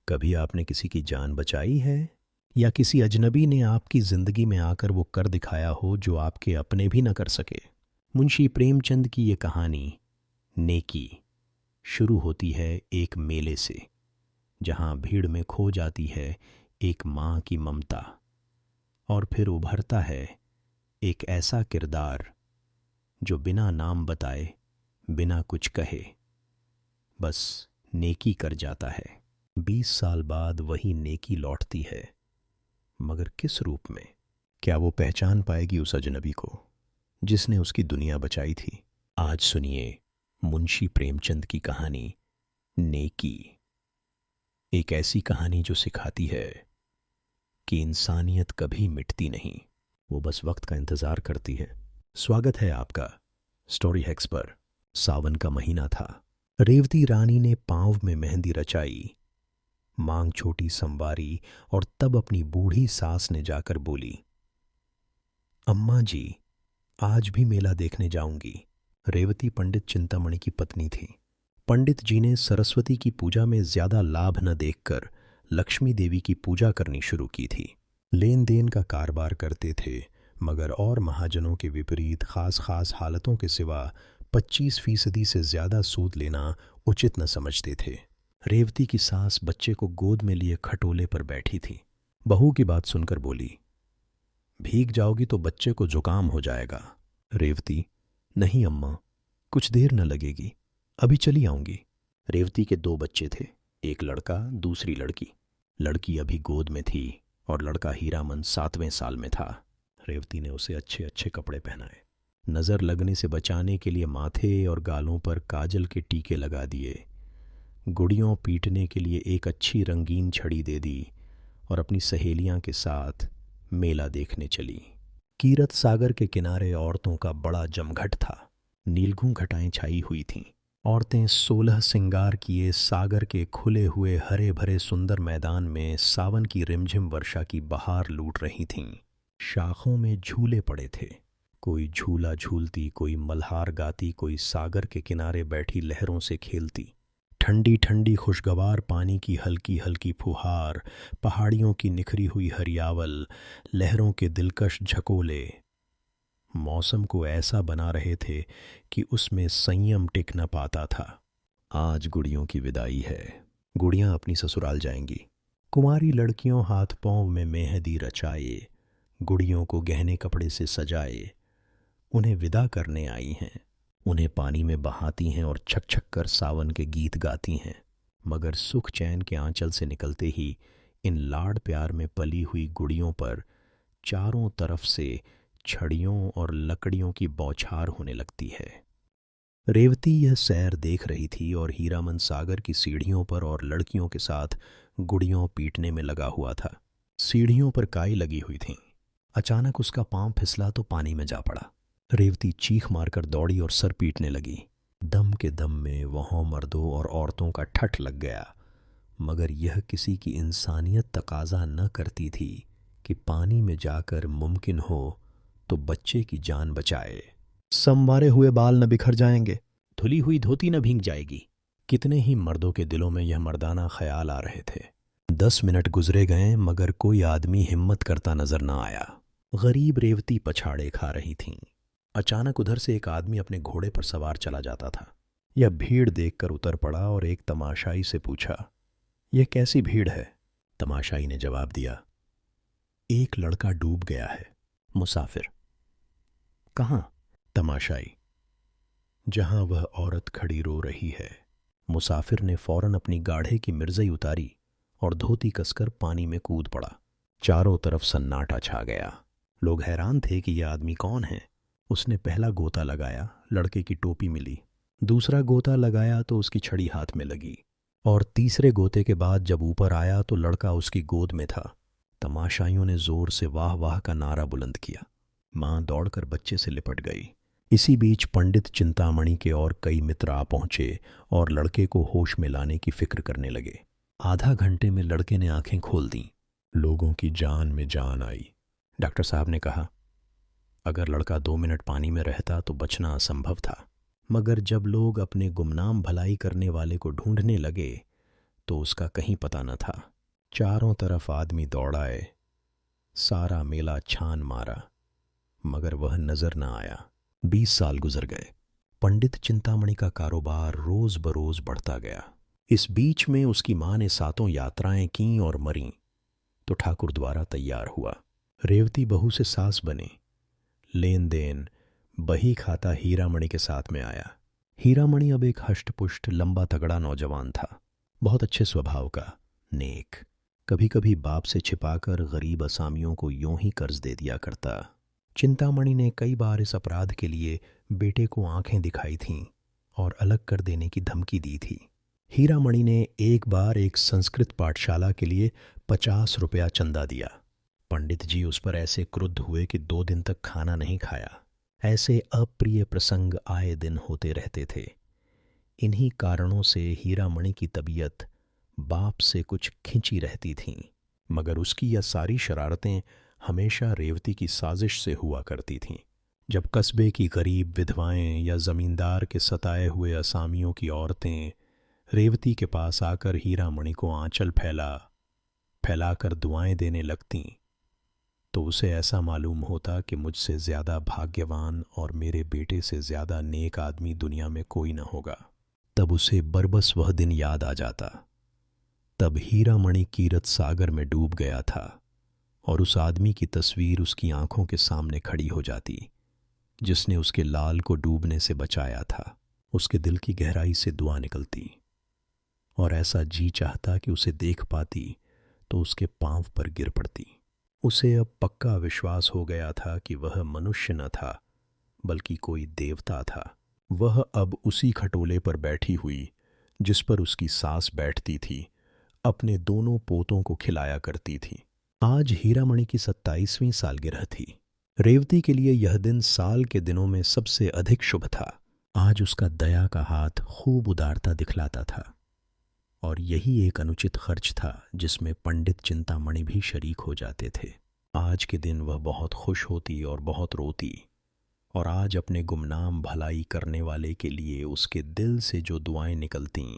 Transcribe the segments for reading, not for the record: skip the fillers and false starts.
कभी आपने किसी की जान बचाई है या किसी अजनबी ने आपकी जिंदगी में आकर वो कर दिखाया हो जो आपके अपने भी न कर सके। मुंशी प्रेमचंद की ये कहानी नेकी शुरू होती है एक मेले से, जहां भीड़ में खो जाती है एक माँ की ममता, और फिर उभरता है एक ऐसा किरदार जो बिना नाम बताए, बिना कुछ कहे, बस नेकी कर जाता है। 20 साल बाद वही नेकी लौटती है, मगर किस रूप में? क्या वो पहचान पाएगी उस अजनबी को जिसने उसकी दुनिया बचाई थी? आज सुनिए मुंशी प्रेमचंद की कहानी नेकी। एक ऐसी कहानी जो सिखाती है कि इंसानियत कभी मिटती नहीं, वो बस वक्त का इंतजार करती है। स्वागत है आपका स्टोरी हैक्स पर। सावन का महीना था। रेवती रानी ने पांव में मेहंदी रचाई, मांग छोटी संवारी, और तब अपनी बूढ़ी सास ने जाकर बोली, अम्मा जी, आज भी मेला देखने जाऊंगी। रेवती पंडित चिंतामणि की पत्नी थी। पंडित जी ने सरस्वती की पूजा में ज्यादा लाभ न देखकर लक्ष्मी देवी की पूजा करनी शुरू की थी। लेन देन का कारोबार करते थे, मगर और महाजनों के विपरीत खास हालतों के सिवा 25% से ज्यादा सूद लेना उचित न समझते थे। रेवती की सास बच्चे को गोद में लिए खटोले पर बैठी थी। बहू की बात सुनकर बोली, भीग जाओगी तो बच्चे को जुकाम हो जाएगा। रेवती, नहीं अम्मा, कुछ देर न लगेगी, अभी चली आऊंगी। रेवती के 2 बच्चे थे, एक लड़का, दूसरी लड़की। लड़की अभी गोद में थी और लड़का हीरामन 7वें साल में था। रेवती ने उसे अच्छे अच्छे कपड़े पहनाए, नज़र लगने से बचाने के लिए माथे और गालों पर काजल के टीके लगा दिए, गुड़ियों पीटने के लिए एक अच्छी रंगीन छड़ी दे दी, और अपनी सहेलियां के साथ मेला देखने चली। कीरत सागर के किनारे औरतों का बड़ा जमघट था। नीलघू घटाएं छाई हुई थीं। औरतें 16 सिंगार किए सागर के खुले हुए हरे भरे सुंदर मैदान में सावन की रिमझिम वर्षा की बहार लूट रही थीं। शाखों में झूले पड़े थे। कोई झूला झूलती, कोई मल्हार गाती, कोई सागर के किनारे बैठी लहरों से खेलती। ठंडी ठंडी खुशगवार पानी की हल्की हल्की फुहार, पहाड़ियों की निखरी हुई हरियावल, लहरों के दिलकश झकोले मौसम को ऐसा बना रहे थे कि उसमें संयम टिक न पाता था। आज गुड़ियों की विदाई है। गुड़ियां अपनी ससुराल जाएंगी। कुंवारी लड़कियों हाथ पांव में मेहंदी रचाए, गुड़ियों को गहने कपड़े से सजाए उन्हें विदा करने आई हैं। उन्हें पानी में बहाती हैं और छक छक कर सावन के गीत गाती हैं। मगर सुख चैन के आंचल से निकलते ही इन लाड़ प्यार में पली हुई गुड़ियों पर चारों तरफ से छड़ियों और लकड़ियों की बौछार होने लगती है। रेवती यह सैर देख रही थी और हीरामन सागर की सीढ़ियों पर और लड़कियों के साथ गुड़ियों पीटने में लगा हुआ था। सीढ़ियों पर काई लगी हुई थी। अचानक उसका पांव फिसला तो पानी में जा पड़ा। रेवती चीख मारकर दौड़ी और सर पीटने लगी। दम के दम में वहाँ मर्दों और औरतों का ठठ लग गया, मगर यह किसी की इंसानियत तकाजा न करती थी कि पानी में जाकर मुमकिन हो तो बच्चे की जान बचाए। संवारे हुए बाल न बिखर जाएंगे, धुली हुई धोती न भीग जाएगी। कितने ही मर्दों के दिलों में यह मर्दाना ख्याल आ रहे थे। 10 मिनट गुजरे गए, मगर कोई आदमी हिम्मत करता नजर न आया। गरीब रेवती पछाड़े खा रही थीं। अचानक उधर से एक आदमी अपने घोड़े पर सवार चला जाता था। यह भीड़ देखकर उतर पड़ा और एक तमाशाई से पूछा, यह कैसी भीड़ है? तमाशाई ने जवाब दिया, एक लड़का डूब गया है। मुसाफिर, कहाँ? तमाशाई, जहां वह औरत खड़ी रो रही है। मुसाफिर ने फौरन अपनी गाढ़े की मिर्जई उतारी और धोती कसकर पानी में कूद पड़ा। चारों तरफ सन्नाटा छा गया। लोग हैरान थे कि यह आदमी कौन है। उसने पहला गोता लगाया, लड़के की टोपी मिली। दूसरा गोता लगाया तो उसकी छड़ी हाथ में लगी, और तीसरे गोते के बाद जब ऊपर आया तो लड़का उसकी गोद में था। तमाशाइयों ने जोर से वाह वाह का नारा बुलंद किया। मां दौड़कर बच्चे से लिपट गई। इसी बीच पंडित चिंतामणि के और कई मित्र आ पहुंचे और लड़के को होश में लाने की फिक्र करने लगे। आधा घंटे में लड़के ने आंखें खोल दीं। लोगों की जान में जान आई। डॉक्टर साहब ने कहा, अगर लड़का 2 मिनट पानी में रहता तो बचना असंभव था। मगर जब लोग अपने गुमनाम भलाई करने वाले को ढूंढने लगे तो उसका कहीं पता न था। चारों तरफ आदमी दौड़ाए, सारा मेला छान मारा, मगर वह नजर न आया। 20 साल गुजर गए। पंडित चिंतामणि का कारोबार रोज बरोज बढ़ता गया। इस बीच में उसकी माँ ने 7 यात्राएं कीं और मरीं, तो ठाकुर द्वारा तैयार हुआ। रेवती बहू से सास बने। लेन देन, बही खाता हीरामणि के साथ में आया। हीरामणि अब एक हष्टपुष्ट, लंबा तगड़ा नौजवान था, बहुत अच्छे स्वभाव का, नेक। कभी कभी बाप से छिपाकर गरीब असामियों को यूं ही कर्ज दे दिया करता। चिंतामणि ने कई बार इस अपराध के लिए बेटे को आंखें दिखाई थीं और अलग कर देने की धमकी दी थी। हीरामणि ने एक बार एक संस्कृत पाठशाला के लिए 50 रुपया चंदा दिया। पंडित जी उस पर ऐसे क्रुद्ध हुए कि 2 दिन तक खाना नहीं खाया। ऐसे अप्रिय प्रसंग आए दिन होते रहते थे। इन्हीं कारणों से हीरामणि की तबीयत बाप से कुछ खिंची रहती थी, मगर उसकी यह सारी शरारतें हमेशा रेवती की साजिश से हुआ करती थीं। जब कस्बे की गरीब विधवाएं या जमींदार के सताए हुए असामियों की औरतें रेवती के पास आकर हीरामणि को आंचल फैलाकर दुआएं देने लगतीं, तो उसे ऐसा मालूम होता कि मुझसे ज़्यादा भाग्यवान और मेरे बेटे से ज़्यादा नेक आदमी दुनिया में कोई न होगा। तब उसे बरबस वह दिन याद आ जाता। तब हीरामणि कीरत सागर में डूब गया था और उस आदमी की तस्वीर उसकी आंखों के सामने खड़ी हो जाती, जिसने उसके लाल को डूबने से बचाया था। उसके दिल की गहराई से दुआ निकलती और ऐसा जी चाहता कि उसे देख पाती तो उसके पांव पर गिर पड़ती। उसे अब पक्का विश्वास हो गया था कि वह मनुष्य न था, बल्कि कोई देवता था। वह अब उसी खटोले पर बैठी हुई जिस पर उसकी सास बैठती थी, अपने दोनों पोतों को खिलाया करती थी। आज हीरामणि की 27वीं सालगिरह थी। रेवती के लिए यह दिन साल के दिनों में सबसे अधिक शुभ था। आज उसका दया का हाथ खूब उदारता दिखलाता था, और यही एक अनुचित खर्च था जिसमें पंडित चिंतामणि भी शरीक हो जाते थे। आज के दिन वह बहुत खुश होती और बहुत रोती, और आज अपने गुमनाम भलाई करने वाले के लिए उसके दिल से जो दुआएं निकलतीं,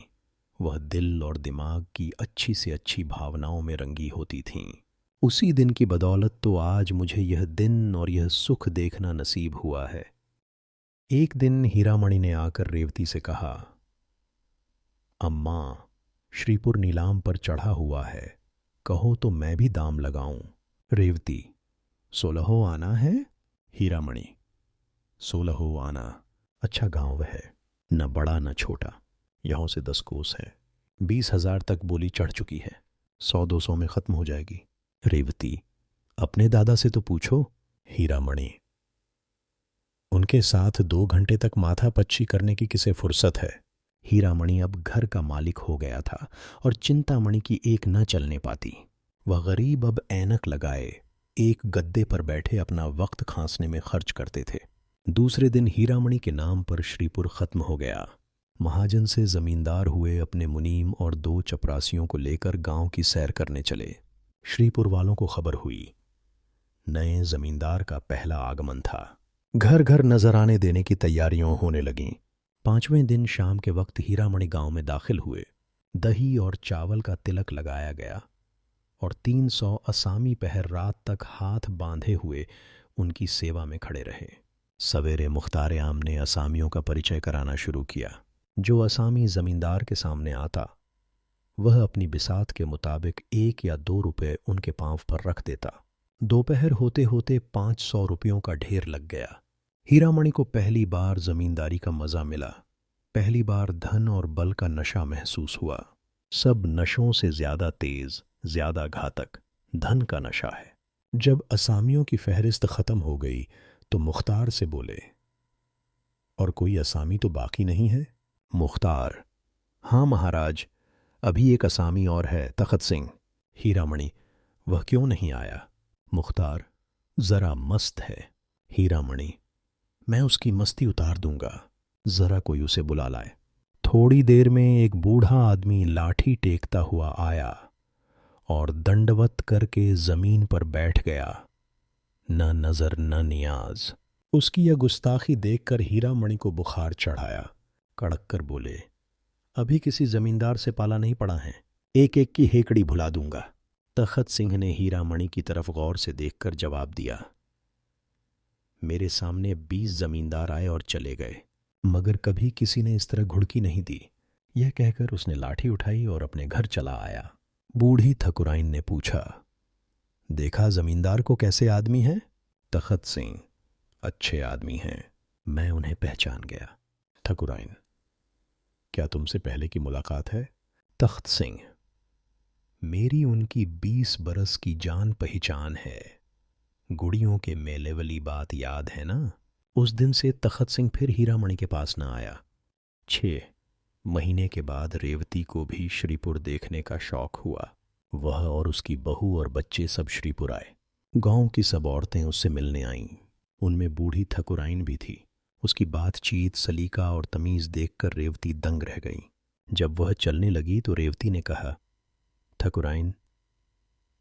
वह दिल और दिमाग की अच्छी से अच्छी भावनाओं में रंगी होती थीं। उसी दिन की बदौलत तो आज मुझे यह दिन और यह सुख देखना नसीब हुआ है। एक दिन हीरामणि ने आकर रेवती से कहा, अम्मा, श्रीपुर नीलाम पर चढ़ा हुआ है, कहो तो मैं भी दाम लगाऊं। रेवती, 16 आना है? हीरामणि, 16 आना। अच्छा गांव है, न बड़ा न छोटा, यहाँ से 10 कोस है। 20,000 तक बोली चढ़ चुकी है, 100-200 में खत्म हो जाएगी। रेवती, अपने दादा से तो पूछो। हीरामणि, उनके साथ 2 घंटे तक माथा पच्ची करने की किसे फुर्सत है। हीरामणि अब घर का मालिक हो गया था और चिंतामणि की एक न चलने पाती। वह गरीब अब ऐनक लगाए एक गद्दे पर बैठे अपना वक्त खांसने में खर्च करते थे। दूसरे दिन हीरामणि के नाम पर श्रीपुर खत्म हो गया। महाजन से जमींदार हुए अपने मुनीम और 2 चपरासियों को लेकर गांव की सैर करने चले। श्रीपुर वालों को खबर हुई, नए जमींदार का पहला आगमन था। घर घर नजराने देने की तैयारियां होने लगीं। 5वें दिन शाम के वक्त हीरामणि गांव में दाखिल हुए। दही और चावल का तिलक लगाया गया और 300 असामी पहर रात तक हाथ बांधे हुए उनकी सेवा में खड़े रहे। सवेरे मुख्तार आम ने असामियों का परिचय कराना शुरू किया। जो असामी जमींदार के सामने आता, वह अपनी बिसात के मुताबिक 1 या 2 रुपए उनके पांव पर रख देता। दोपहर होते होते 500 रुपयों का ढेर लग गया। हीरामणि को पहली बार जमींदारी का मजा मिला। पहली बार धन और बल का नशा महसूस हुआ। सब नशों से ज्यादा तेज, ज्यादा घातक धन का नशा है। जब असामियों की फहरिस्त खत्म हो गई तो मुख्तार से बोले, और कोई असामी तो बाकी नहीं है? मुख्तार, हाँ महाराज, अभी एक असामी और है, तखत सिंह। हीरामणि, वह क्यों नहीं आया? मुख्तार, जरा मस्त है। हीरामणि, मैं उसकी मस्ती उतार दूंगा, जरा कोई उसे बुला लाए। थोड़ी देर में एक बूढ़ा आदमी लाठी टेकता हुआ आया और दंडवत करके जमीन पर बैठ गया। न नजर न नियाज। उसकी यह गुस्ताखी देखकर हीरामणि को बुखार चढ़ाया। कड़क कर बोले, अभी किसी जमींदार से पाला नहीं पड़ा है, एक एक की हेकड़ी भुला दूंगा। तखत सिंह ने हीरामणि की तरफ गौर से देखकर जवाब दिया। मेरे सामने 20 जमींदार आए और चले गए, मगर कभी किसी ने इस तरह घुड़की नहीं दी। यह कहकर उसने लाठी उठाई और अपने घर चला आया। बूढ़ी ठकुराइन ने पूछा, देखा जमींदार को कैसे आदमी हैं? तखत सिंह, अच्छे आदमी हैं, मैं उन्हें पहचान गया। ठकुराइन, क्या तुमसे पहले की मुलाकात है? तख्त सिंह, मेरी उनकी 20 बरस की जान पहचान है। गुड़ियों के मेले वाली बात याद है ना? उस दिन से तखत सिंह फिर हीरामणि के पास न आया। 6 महीने के बाद रेवती को भी श्रीपुर देखने का शौक हुआ। वह और उसकी बहू और बच्चे सब श्रीपुर आए। गांव की सब औरतें उससे मिलने आईं। उनमें बूढ़ी ठकुराइन भी थी। उसकी बातचीत, सलीका और तमीज़ देखकर रेवती दंग रह गई। जब वह चलने लगी तो रेवती ने कहा, ठकुराइन,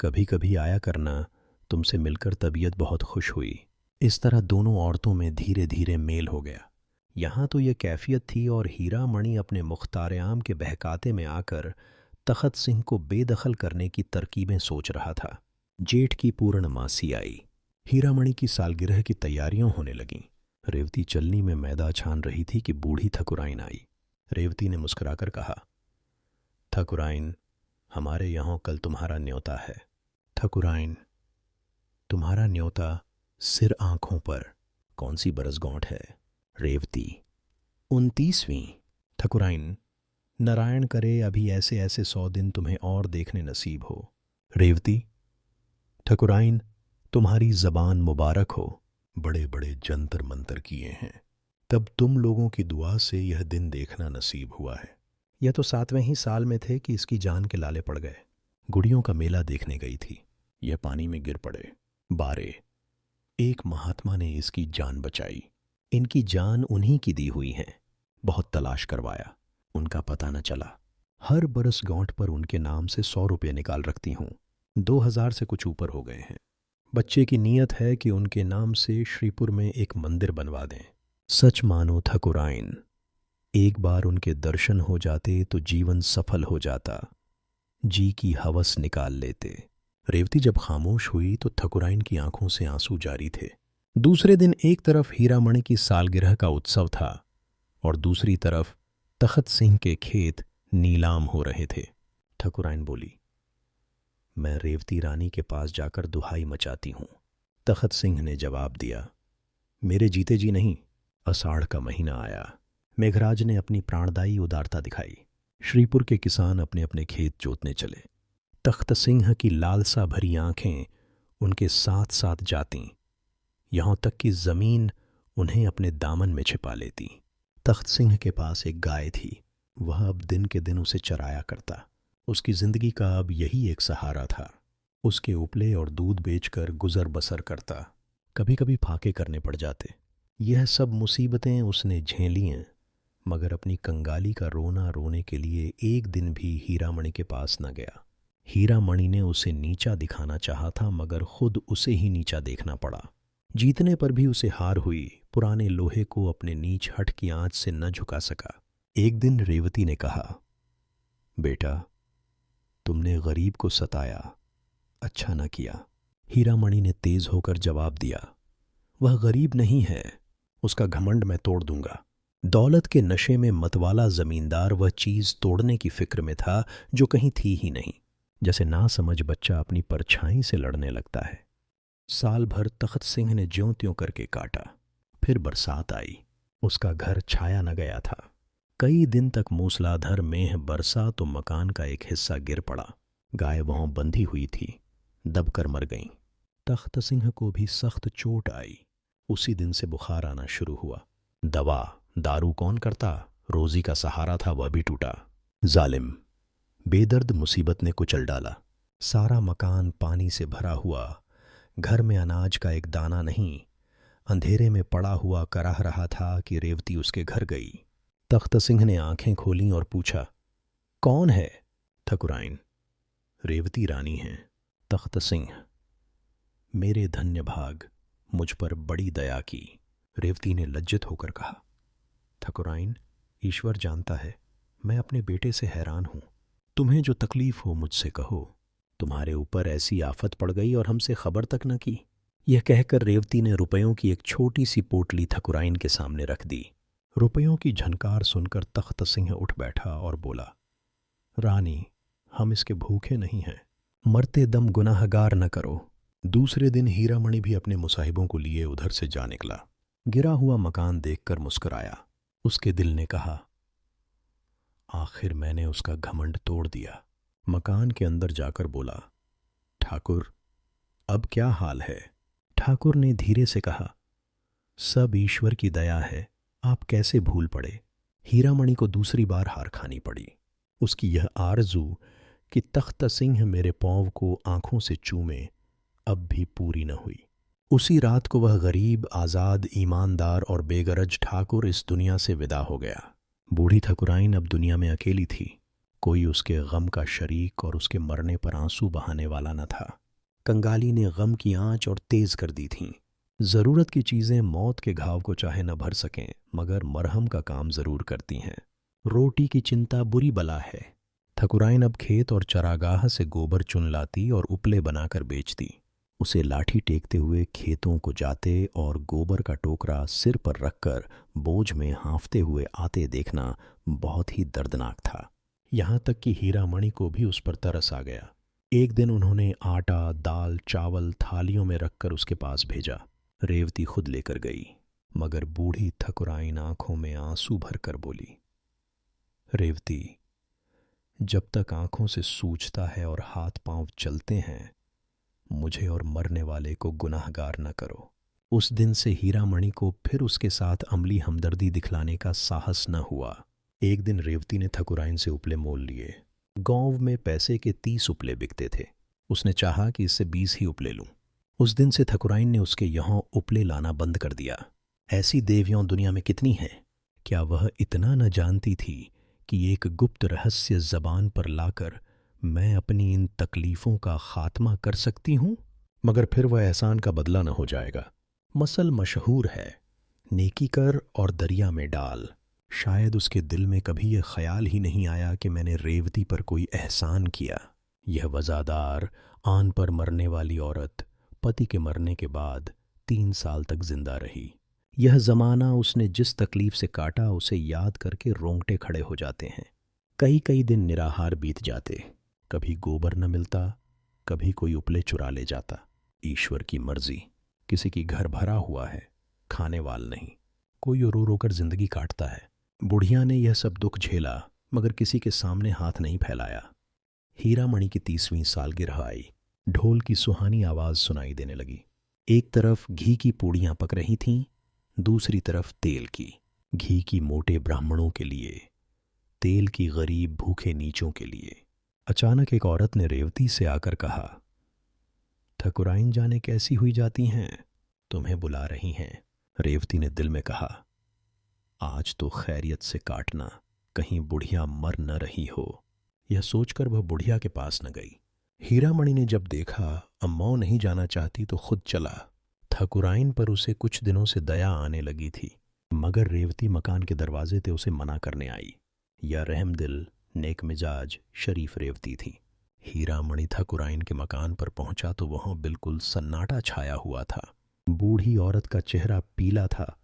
कभी कभी आया करना, तुमसे मिलकर तबीयत बहुत खुश हुई। इस तरह दोनों औरतों में धीरे धीरे मेल हो गया। यहाँ तो यह कैफियत थी और हीरामणि अपने मुख्तार आम के बहकाते में आकर तखत सिंह को बेदखल करने की तरकीबें सोच रहा था। जेठ की पूर्णमासी आई। हीरामणि की सालगिरह की तैयारियां होने लगीं। रेवती चलनी में मैदा छान रही थी कि बूढ़ी ठकुराइन आई। रेवती ने मुस्कुराकर कहा, ठकुराइन, हमारे यहाँ कल तुम्हारा न्योता है। ठकुराइन, तुम्हारा न्योता सिर आंखों पर। कौन सी बरसगांठ है? रेवती, 29वीं। ठकुराइन, नारायण करे अभी ऐसे ऐसे 100 दिन तुम्हें और देखने नसीब हो। रेवती, ठकुराइन, तुम्हारी जबान मुबारक हो। बड़े बड़े जंतर मंतर किए हैं, तब तुम लोगों की दुआ से यह दिन देखना नसीब हुआ है। यह तो 7वें ही साल में थे कि इसकी जान के लाले पड़ गए। गुड़ियों का मेला देखने गई थी, यह पानी में गिर पड़े। बारे, एक महात्मा ने इसकी जान बचाई। इनकी जान उन्हीं की दी हुई है। बहुत तलाश करवाया, उनका पता न चला। हर बरस गांठ पर उनके नाम से 100 रुपये निकाल रखती हूँ। 2000 से कुछ ऊपर हो गए हैं। बच्चे की नीयत है कि उनके नाम से श्रीपुर में एक मंदिर बनवा दें। सच मानो ठकुराइन, एक बार उनके दर्शन हो जाते तो जीवन सफल हो जाता। जी की हवस निकाल लेते। रेवती जब खामोश हुई तो ठकुराइन की आंखों से आंसू जारी थे। दूसरे दिन एक तरफ हीरामणि की सालगिरह का उत्सव था और दूसरी तरफ तखत सिंह के खेत नीलाम हो रहे थे। ठकुराइन बोली, मैं रेवती रानी के पास जाकर दुहाई मचाती हूँ। तखत सिंह ने जवाब दिया, मेरे जीते जी नहीं। आषाढ़ का महीना आया। मेघराज ने अपनी प्राणदायी उदारता दिखाई। श्रीपुर के किसान अपने अपने खेत जोतने चले। तख्त सिंह की लालसा भरी आंखें उनके साथ साथ जातीं, यहाँ तक कि जमीन उन्हें अपने दामन में छिपा लेती। तख्त सिंह के पास एक गाय थी। वह अब दिन के दिन उसे चराया करता। उसकी जिंदगी का अब यही एक सहारा था। उसके उपले और दूध बेचकर गुजर बसर करता। कभी कभी फाके करने पड़ जाते। यह सब मुसीबतें उसने झेली हैं, मगर अपनी कंगाली का रोना रोने के लिए एक दिन भी हीरामणि के पास न गया। हीरामणि ने उसे नीचा दिखाना चाहा था, मगर खुद उसे ही नीचा देखना पड़ा। जीतने पर भी उसे हार हुई। पुराने लोहे को अपने नीच हट की आंच से न झुका सका। एक दिन रेवती ने कहा, बेटा, तुमने गरीब को सताया, अच्छा न किया। हीरामणि ने तेज होकर जवाब दिया, वह गरीब नहीं है, उसका घमंड मैं तोड़ दूंगा। दौलत के नशे में मतवाला जमींदार वह चीज तोड़ने की फिक्र में था जो कहीं थी ही नहीं। जैसे नासमझ बच्चा अपनी परछाई से लड़ने लगता है। साल भर तख्त सिंह ने ज्यों त्यों करके काटा। फिर बरसात आई। उसका घर छाया न गया था। कई दिन तक मूसलाधार मेह बरसा तो मकान का एक हिस्सा गिर पड़ा। गाय वहां बंधी हुई थी, दबकर मर गईं। तख्त सिंह को भी सख्त चोट आई। उसी दिन से बुखार आना शुरू हुआ। दवा दारू कौन करता? रोजी का सहारा था, वह भी टूटा। जालिम बेदर्द मुसीबत ने कुचल डाला। सारा मकान पानी से भरा हुआ। घर में अनाज का एक दाना नहीं। अंधेरे में पड़ा हुआ कराह रहा था कि रेवती उसके घर गई। तख्त सिंह ने आंखें खोलीं और पूछा, कौन है? ठकुराइन, रेवती रानी हैं। तख्त सिंह, मेरे धन्य भाग, मुझ पर बड़ी दया की। रेवती ने लज्जित होकर कहा, ठकुराइन, ईश्वर जानता है मैं अपने बेटे से हैरान हूं। तुम्हें जो तकलीफ हो मुझसे कहो। तुम्हारे ऊपर ऐसी आफत पड़ गई और हमसे खबर तक न की। यह कहकर रेवती ने रुपयों की एक छोटी सी पोटली ठकुराइन के सामने रख दी। रुपयों की झनकार सुनकर तख्त सिंह उठ बैठा और बोला, रानी, हम इसके भूखे नहीं हैं। मरते दम गुनाहगार न करो। दूसरे दिन हीरामणि भी अपने मुसाहिबों को लिए उधर से जा निकला। गिरा हुआ मकान देखकर मुस्कुराया। उसके दिल ने कहा, आखिर मैंने उसका घमंड तोड़ दिया। मकान के अंदर जाकर बोला, ठाकुर, अब क्या हाल है? ठाकुर ने धीरे से कहा, सब ईश्वर की दया है, आप कैसे भूल पड़े। हीरामणि को दूसरी बार हार खानी पड़ी। उसकी यह आरजू कि तख्त सिंह मेरे पौंव को आंखों से चूमे अब भी पूरी न हुई। उसी रात को वह गरीब, आज़ाद, ईमानदार और बेगरज ठाकुर इस दुनिया से विदा हो गया। बूढ़ी ठकुराइन अब दुनिया में अकेली थी। कोई उसके गम का शरीक और उसके मरने पर आंसू बहाने वाला न था। कंगाली ने गम की आंच और तेज कर दी थी। ज़रूरत की चीज़ें मौत के घाव को चाहे न भर सकें, मगर मरहम का काम ज़रूर करती हैं। रोटी की चिंता बुरी बला है। ठकुराइन अब खेत और चरागाह से गोबर चुन लाती और उपले बनाकर बेचती। उसे लाठी टेकते हुए खेतों को जाते और गोबर का टोकरा सिर पर रखकर बोझ में हाँफते हुए आते देखना बहुत ही दर्दनाक था। यहाँ तक कि हीरामणि को भी उस पर तरस आ गया। एक दिन उन्होंने आटा, दाल, चावल थालियों में रखकर उसके पास भेजा। रेवती खुद लेकर गई, मगर बूढ़ी ठकुराइन आंखों में आंसू भरकर बोली, रेवती, जब तक आंखों से सूझता है और हाथ पांव चलते हैं, मुझे और मरने वाले को गुनाहगार न करो। उस दिन से हीरामणि को फिर उसके साथ अमली हमदर्दी दिखलाने का साहस न हुआ। एक दिन रेवती ने ठकुराइन से उपले मोल लिए। गांव में पैसे के 30 उपले बिकते थे। उसने चाहा कि इससे 20 ही उपले लूं। उस दिन से ठकुराइन ने उसके यहाँ उपले लाना बंद कर दिया। ऐसी देवियां दुनिया में कितनी हैं? क्या वह इतना न जानती थी कि एक गुप्त रहस्य जबान पर लाकर मैं अपनी इन तकलीफ़ों का खात्मा कर सकती हूँ? मगर फिर वह एहसान का बदला न हो जाएगा। मसल मशहूर है, नेकी कर और दरिया में डाल। शायद उसके दिल में कभी यह ख्याल ही नहीं आया कि मैंने रेवती पर कोई एहसान किया। यह वज़ादार, आन पर मरने वाली औरत पति के मरने के बाद 3 साल तक जिंदा रही। यह ज़माना उसने जिस तकलीफ़ से काटा, उसे याद करके रोंगटे खड़े हो जाते हैं। कई कई दिन निराहार बीत जाते। कभी गोबर न मिलता, कभी कोई उपले चुरा ले जाता। ईश्वर की मर्जी। किसी की घर भरा हुआ है, खाने वाल नहीं। कोई रो रो कर जिंदगी काटता है। बुढ़िया ने यह सब दुख झेला, मगर किसी के सामने हाथ नहीं फैलाया। हीरामणि की 30वीं सालगिरह आई। ढोल की सुहानी आवाज़ सुनाई देने लगी। एक तरफ घी की पूड़ियाँ पक रही थीं, दूसरी तरफ तेल की। घी की मोटे ब्राह्मणों के लिए, तेल की गरीब भूखे नीचों के लिए। अचानक एक औरत ने रेवती से आकर कहा, ठकुराइन जाने कैसी हुई जाती हैं, तुम्हें बुला रही हैं। रेवती ने दिल में कहा, आज तो खैरियत से काटना, कहीं बुढ़िया मर न रही हो। यह सोचकर वह बुढ़िया के पास न गई। हीरामणि ने जब देखा अम्माओं नहीं जाना चाहती तो खुद चला। ठकुराइन पर उसे कुछ दिनों से दया आने लगी थी, मगर रेवती मकान के दरवाजे से उसे मना करने आई। यह रहमदिल, नेक मिजाज, शरीफ रेवती थी। हीरामणि ठकुराइन के मकान पर पहुंचा तो वहां बिल्कुल सन्नाटा छाया हुआ था। बूढ़ी औरत का चेहरा पीला था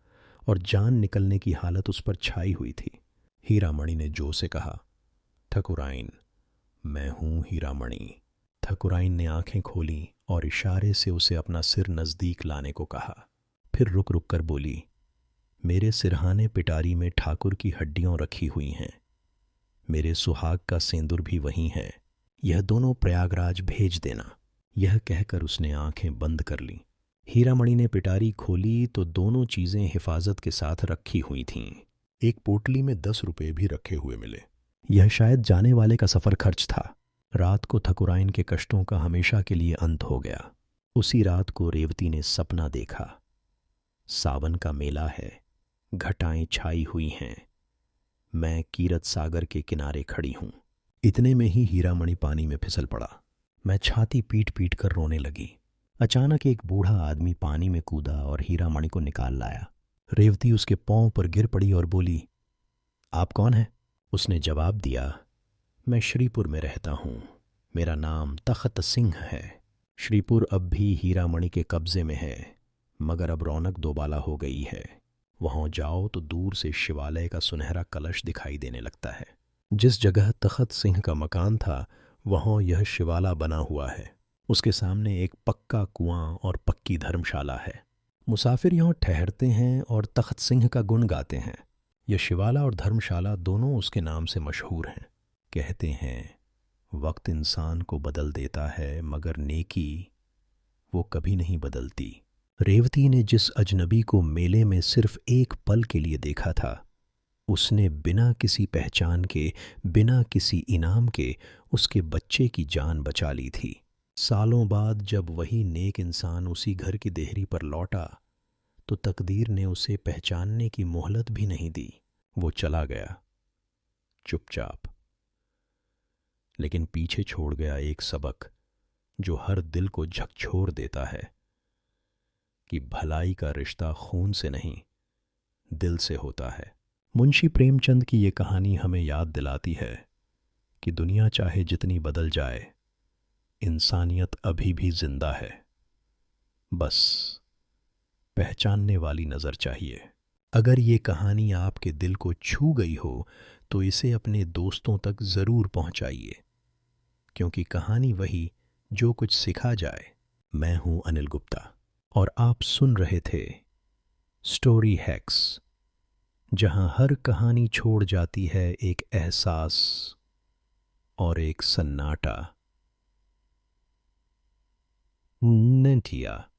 और जान निकलने की हालत उस पर छाई हुई थी। हीरामणि ने जो से कहा, ठकुराइन, मैं हूं हीरामणि। ठकुराइन ने आंखें खोली और इशारे से उसे अपना सिर नज़दीक लाने को कहा। फिर रुक रुक कर बोली, मेरे सिरहाने पिटारी में ठाकुर की हड्डियां रखी हुई हैं। मेरे सुहाग का सेंदूर भी वहीं है। यह दोनों प्रयागराज भेज देना। यह कहकर उसने आंखें बंद कर लीं। हीरामणि ने पिटारी खोली तो दोनों चीज़ें हिफाजत के साथ रखी हुई थीं। एक पोटली में 10 रुपये भी रखे हुए मिले। यह शायद जाने वाले का सफ़र खर्च था। रात को ठकुराइन के कष्टों का हमेशा के लिए अंत हो गया। उसी रात को रेवती ने सपना देखा। सावन का मेला है, घटाएं छाई हुई हैं, मैं कीरत सागर के किनारे खड़ी हूँ। इतने में ही हीरामणि पानी में फिसल पड़ा। मैं छाती पीट पीट कर रोने लगी। अचानक एक बूढ़ा आदमी पानी में कूदा और हीरामणि को निकाल लाया। रेवती उसके पांव पर गिर पड़ी और बोली, आप कौन हैं? उसने जवाब दिया, मैं श्रीपुर में रहता हूँ। मेरा नाम तख्त सिंह है। श्रीपुर अब भी हीरामणि के कब्जे में है, मगर अब रौनक दोबाला हो गई है। वहाँ जाओ तो दूर से शिवालय का सुनहरा कलश दिखाई देने लगता है। जिस जगह तख्त सिंह का मकान था, वहाँ यह शिवाला बना हुआ है। उसके सामने एक पक्का कुआं और पक्की धर्मशाला है। मुसाफिर यहाँ ठहरते हैं और तख्त सिंह का गुण गाते हैं। यह शिवाला और धर्मशाला दोनों उसके नाम से मशहूर हैं। कहते हैं, वक्त इंसान को बदल देता है, मगर नेकी वो कभी नहीं बदलती। रेवती ने जिस अजनबी को मेले में सिर्फ एक पल के लिए देखा था, उसने बिना किसी पहचान के, बिना किसी इनाम के उसके बच्चे की जान बचा ली थी। सालों बाद जब वही नेक इंसान उसी घर की देहरी पर लौटा, तो तकदीर ने उसे पहचानने की मोहलत भी नहीं दी। वो चला गया चुपचाप, लेकिन पीछे छोड़ गया एक सबक जो हर दिल को झकझोर देता है कि भलाई का रिश्ता खून से नहीं, दिल से होता है। मुंशी प्रेमचंद की ये कहानी हमें याद दिलाती है कि दुनिया चाहे जितनी बदल जाए, इंसानियत अभी भी जिंदा है। बस पहचानने वाली नज़र चाहिए। अगर ये कहानी आपके दिल को छू गई हो तो इसे अपने दोस्तों तक ज़रूर पहुंचाइए, क्योंकि कहानी वही जो कुछ सिखा जाए। मैं हूं अनिल गुप्ता और आप सुन रहे थे स्टोरी हैक्स, जहां हर कहानी छोड़ जाती है एक एहसास और एक सन्नाटा। नटिया।